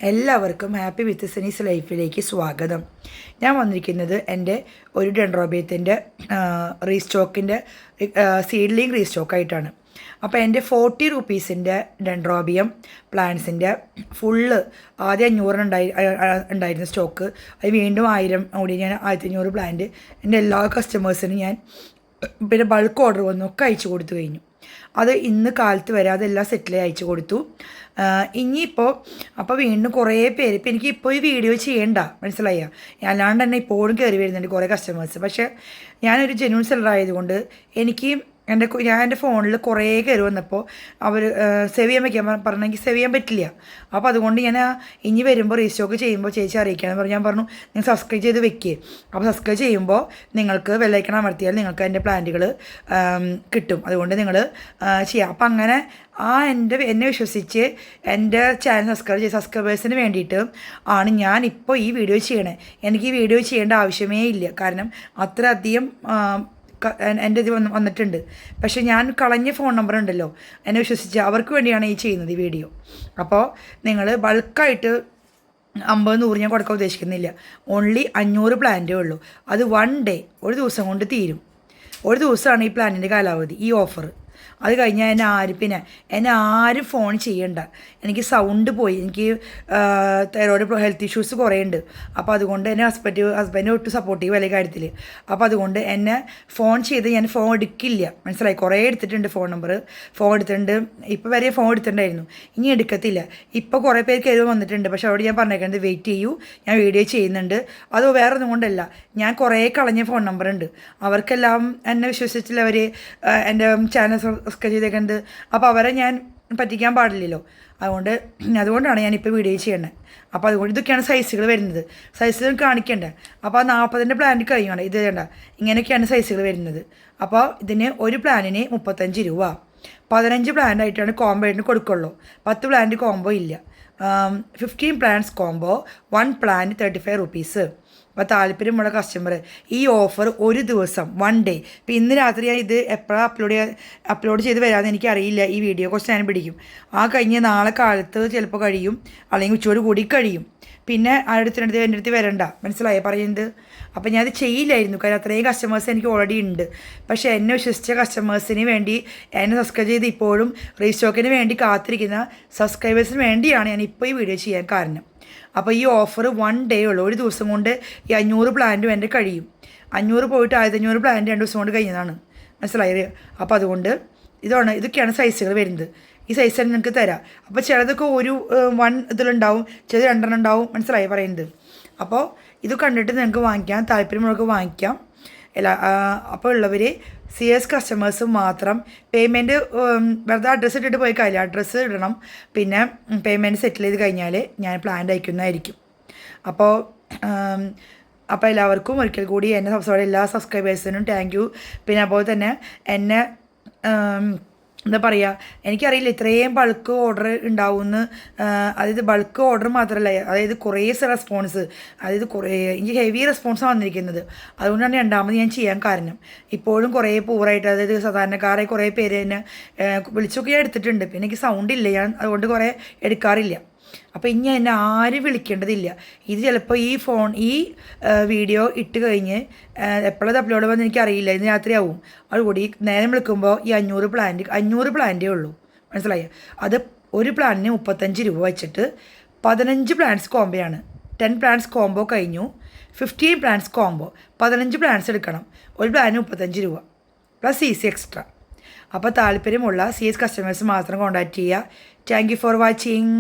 എല്ലാവർക്കും happy with സെനീസ് ലൈഫിലേക്ക് സ്വാഗതം. ഞാൻ വന്നിരിക്കുന്നത് എൻ്റെ ഒരു ഡെൻഡ്രോബിയത്തിൻ്റെ റീസ്റ്റോക്കിൻ്റെ സീഡ്ലിംഗ് റീസ്റ്റോക്കായിട്ടാണ്. അപ്പോൾ എൻ്റെ 40 റുപ്പീസിൻ്റെ ഡെൻഡ്രോബിയം പ്ലാന്റ്സിൻ്റെ ഫുള്ള് ആദ്യം 500 ഉണ്ടായിരുന്ന സ്റ്റോക്ക്, അത് വീണ്ടും 1000 കൂടി ഞാൻ 1500 പ്ലാന്റ് എൻ്റെ എല്ലാ കസ്റ്റമേഴ്സിനും ഞാൻ പിന്നെ ബൾക്ക് ഓർഡർ വന്നൊക്കെ അയച്ചു കൊടുത്തു കഴിഞ്ഞു. അത് ഇന്ന് കാലത്ത് വരെ അതെല്ലാം സെറ്റിലായി അയച്ചു കൊടുത്തു. ഇനിയിപ്പോൾ അപ്പോൾ വീണ്ടും കുറേ പേര് ഇപ്പം എനിക്കിപ്പോൾ ഈ വീഡിയോ ചെയ്യണ്ട, മനസ്സിലായ, അല്ലാണ്ട് തന്നെ ഇപ്പോഴും കയറി വരുന്നുണ്ട് കുറേ കസ്റ്റമേഴ്സ്. പക്ഷേ ഞാനൊരു ജെന്യൂൻ സെല്ലർ ആയതുകൊണ്ട് എനിക്ക് ഞാൻ എൻ്റെ ഫോണിൽ കുറേ കയറി വന്നപ്പോൾ അവർ സേവ് ചെയ്യാൻ വയ്ക്കാൻ പറഞ്ഞെങ്കിൽ സേവ് ചെയ്യാൻ പറ്റില്ല. അപ്പോൾ അതുകൊണ്ട് ഞാൻ ഇനി വരുമ്പോൾ റീസ്റ്റോക്ക് ചെയ്യുമ്പോൾ ചേച്ചി അറിയിക്കാമെന്ന് പറഞ്ഞു. ഞാൻ പറഞ്ഞു നിങ്ങൾ സബ്സ്ക്രൈബ് ചെയ്ത് വെക്കുക. അപ്പോൾ സബ്സ്ക്രൈബ് ചെയ്യുമ്പോൾ നിങ്ങൾക്ക് ബെല്ലൈക്കൺ അമർത്തിയാൽ നിങ്ങൾക്ക് എൻ്റെ പ്ലാന്റുകൾ കിട്ടും. അതുകൊണ്ട് നിങ്ങൾ ചെയ്യാം. അപ്പം അങ്ങനെ എന്നെ വിശ്വസിച്ച് എൻ്റെ ചാനൽ സബ്സ്ക്രൈബേഴ്സിന് വേണ്ടിയിട്ട് ആണ് ഞാൻ ഇപ്പോൾ ഈ വീഡിയോ ചെയ്യണേ. എനിക്ക് ഈ വീഡിയോ ചെയ്യേണ്ട ആവശ്യമേ ഇല്ല, കാരണം അത്രയധികം എൻ്റെ ഇത് വന്നിട്ടുണ്ട്. പക്ഷേ ഞാൻ കളഞ്ഞ ഫോൺ നമ്പർ ഉണ്ടല്ലോ, എന്നെ വിശ്വസിച്ച് അവർക്ക് വേണ്ടിയാണ് ഈ ചെയ്യുന്നത് ഈ വീഡിയോ. അപ്പോൾ നിങ്ങൾ ബൾക്കായിട്ട് 50-100 ഞാൻ കൊടുക്കാൻ ഉദ്ദേശിക്കുന്നില്ല. ഓൺലി 500 പ്ലാന്റേ ഉള്ളൂ. അത് 1 ഡേ, ഒരു ദിവസം കൊണ്ട് തീരും. ഒരു ദിവസമാണ് ഈ പ്ലാനിൻ്റെ കാലാവധി, ഈ ഓഫർ. അത് കഴിഞ്ഞാൽ എന്നെ ആരും ഫോൺ ചെയ്യണ്ട. എനിക്ക് സൗണ്ട് പോയി, എനിക്ക് തൈറോയ്ഡ് ഹെൽത്ത് ഇഷ്യൂസ് കുറേ ഉണ്ട്. അപ്പോൾ അതുകൊണ്ട് എന്നെ ഹസ്ബൻഡ് ഒട്ടും സപ്പോർട്ടീവ് അല്ലേ കാര്യത്തിൽ. അപ്പോൾ അതുകൊണ്ട് എന്നെ ഫോൺ ചെയ്ത് ഞാൻ ഫോൺ എടുക്കില്ല, മനസ്സിലായി. കുറേ എടുത്തിട്ടുണ്ട് ഫോൺ എടുത്തിട്ടുണ്ട്. ഇപ്പോൾ വരെ ഫോൺ എടുത്തിട്ടുണ്ടായിരുന്നു, ഇനി എടുക്കത്തില്ല. ഇപ്പോൾ കുറേ പേര് കയറി വന്നിട്ടുണ്ട്. പക്ഷേ അവിടെ ഞാൻ പറഞ്ഞേക്കുന്നത് വെയിറ്റ് ചെയ്യൂ, ഞാൻ വീഡിയോ ചെയ്യുന്നുണ്ട്. അത് വേറെ ഒന്നും കൊണ്ടല്ല, ഞാൻ കുറേ കളഞ്ഞ ഫോൺ നമ്പർ ഉണ്ട്. അവർക്കെല്ലാം എന്നെ വിശ്വസിച്ചില്ല, അവർ എൻ്റെ ചാനൽ സബ്സ്ക്രൈബ് ചെയ്തേക്കുന്നത്. അപ്പോൾ അവരെ ഞാൻ പറ്റിക്കാൻ പാടില്ലല്ലോ. അതുകൊണ്ടാണ് ഞാനിപ്പോൾ വീഡിയോ ചെയ്യേണ്ടത്. അപ്പോൾ അതുകൊണ്ട് ഇതൊക്കെയാണ് സൈസുകൾ വരുന്നത്. സൈസുകൾ കാണിക്കേണ്ടത്. അപ്പോൾ 40ൻ്റെ പ്ലാന്റ് കഴിയണം. ഇത് വേണ്ട, ഇങ്ങനെയൊക്കെയാണ് സൈസുകൾ വരുന്നത്. അപ്പോൾ ഇതിന് ഒരു പ്ലാനിന് 35 രൂപ. 15 പ്ലാന്റ് ആയിട്ടാണ് കോംബോ ആയിട്ട് കൊടുക്കുള്ളൂ. 10 പ്ലാന്റ് കോംബോ ഇല്ല. 15 പ്ലാന്റ്സ് കോംബോ, 1 പ്ലാന്റ് 35 റുപ്പീസ്. അപ്പോൾ താല്പര്യമുള്ള കസ്റ്റമർ ഈ ഓഫർ ഒരു ദിവസം 1 ഡേ. ഇപ്പോൾ ഇന്ന് രാത്രി ഞാൻ ഇത് എപ്പോഴാണ് അപ്ലോഡ് ചെയ്ത് വരാമെന്ന് എനിക്കറിയില്ല. ഈ വീഡിയോ കുറച്ച് ഞാൻ പിടിക്കും. കഴിഞ്ഞ് നാളെ കാലത്ത് ചിലപ്പോൾ കഴിയും, അല്ലെങ്കിൽ ഉച്ചയോട് കൂടി കഴിയും. പിന്നെ എൻ്റെ അടുത്ത് വരണ്ട, മനസ്സിലായോ പറയുന്നത്. അപ്പോൾ ഞാനത് ചെയ്യില്ലായിരുന്നു, കാരണം അത്രയും കസ്റ്റമേഴ്സ് എനിക്ക് ഓൾറെഡി ഉണ്ട്. പക്ഷേ എന്നെ വിശ്വസിച്ച കസ്റ്റമേഴ്സിന് വേണ്ടി, എന്നെ സബ്സ്ക്രൈബ് ചെയ്ത് ഇപ്പോഴും റീസ്റ്റോക്കിന് വേണ്ടി കാത്തിരിക്കുന്ന സബ്സ്ക്രൈബേഴ്സിന് വേണ്ടിയാണ് ഞാൻ ഇപ്പോൾ ഈ വീഡിയോ ചെയ്യാൻ കാരണം. അപ്പോൾ ഈ ഓഫർ 1 ഡേ ഉള്ളൂ. ഒരു ദിവസം കൊണ്ട് ഈ 500 പ്ലാന്റും എൻ്റെ കഴിയും. 500 പോയിട്ട് 1500 പ്ലാന്റ് 2 ദിവസം കൊണ്ട് കഴിഞ്ഞതാണ്, മനസ്സിലായത്. അപ്പോൾ അതുകൊണ്ട് ഇതൊക്കെയാണ് സൈസുകൾ വരുന്നത്. ഈ സൈസ് തന്നെ നിങ്ങൾക്ക് തരാം. അപ്പോൾ ചിലതൊക്കെ 1 ഇതിലുണ്ടാവും, ചിലത് 2 ഉണ്ടാവും, മനസ്സിലായി പറയുന്നത്. അപ്പോൾ ഇത് കണ്ടിട്ട് നിങ്ങൾക്ക് വാങ്ങിക്കാം, താല്പര്യമുള്ളവർക്ക് വാങ്ങിക്കാം. അപ്പോൾ ഉള്ളവർ CS കസ്റ്റമേഴ്സ് മാത്രം പേയ്മെൻറ്റ് വെറുതെ അഡ്രസ്സ് ഇട്ടിട്ട് പോയി കാര്യമില്ല. അഡ്രസ്സ് ഇടണം, പിന്നെ പേയ്മെൻറ്റ് സെറ്റിൽ ചെയ്ത് കഴിഞ്ഞാൽ ഞാൻ പ്ലാൻ അയക്കുന്നതായിരിക്കും. അപ്പോൾ എല്ലാവർക്കും ഒരിക്കൽ കൂടി എല്ലാ സബ്സ്ക്രൈബേഴ്സിനും താങ്ക് യു. പിന്നെ അതുപോലെ തന്നെ എന്നെ എന്താ പറയുക, എനിക്കറിയില്ല ഇത്രയും ബൾക്ക് ഓർഡർ ഉണ്ടാവുമെന്ന്. അതായത് ബൾക്ക് ഓർഡർ മാത്രമല്ല, അതായത് കുറേ റെസ്പോൺസ്, അതായത് എനിക്ക് ഹെവി റെസ്പോൺസാണ് വന്നിരിക്കുന്നത്. അതുകൊണ്ടാണ് രണ്ടാമത് ഞാൻ ചെയ്യാൻ കാരണം. ഇപ്പോഴും കുറേ പൂറായിട്ട്, അതായത് സാധാരണക്കാരെ കുറേ പേര് എന്നെ വിളിച്ചൊക്കെ ഞാൻ എടുത്തിട്ടുണ്ട്. പിന്നെ എനിക്ക് സൗണ്ട് ഇല്ല, ഞാൻ അതുകൊണ്ട് കുറേ എടുക്കാറില്ല. അപ്പോൾ ഇനി എന്നെ ആരും വിളിക്കേണ്ടതില്ല. ഇത് ചിലപ്പോൾ ഈ വീഡിയോ ഇട്ട് കഴിഞ്ഞ് എപ്പോഴത് അപ്ലോഡ് വന്ന് എനിക്കറിയില്ല, ഇന്ന് രാത്രിയാവും. അതുകൂടി നേരം വിളിക്കുമ്പോൾ ഈ 500 പ്ലാന്റേ ഉള്ളൂ, മനസ്സിലായോ. അത് ഒരു പ്ലാന്റിന് 35 രൂപ വെച്ചിട്ട് 15 പ്ലാന്റ്സ് കോംബോയാണ്. 10 പ്ലാന്റ്സ് കോംബോ കഴിഞ്ഞു. 15 പ്ലാന്റ്സ് കോംബോ, 15 പ്ലാന്റ്സ് എടുക്കണം. ഒരു പ്ലാനിന് 35 രൂപ പ്ലസ് CC എക്സ്ട്രാ. അപ്പോൾ താല്പര്യമുള്ള CS കസ്റ്റമേഴ്സ് മാത്രം കോൺടാക്റ്റ് ചെയ്യുക. Thank you for watching.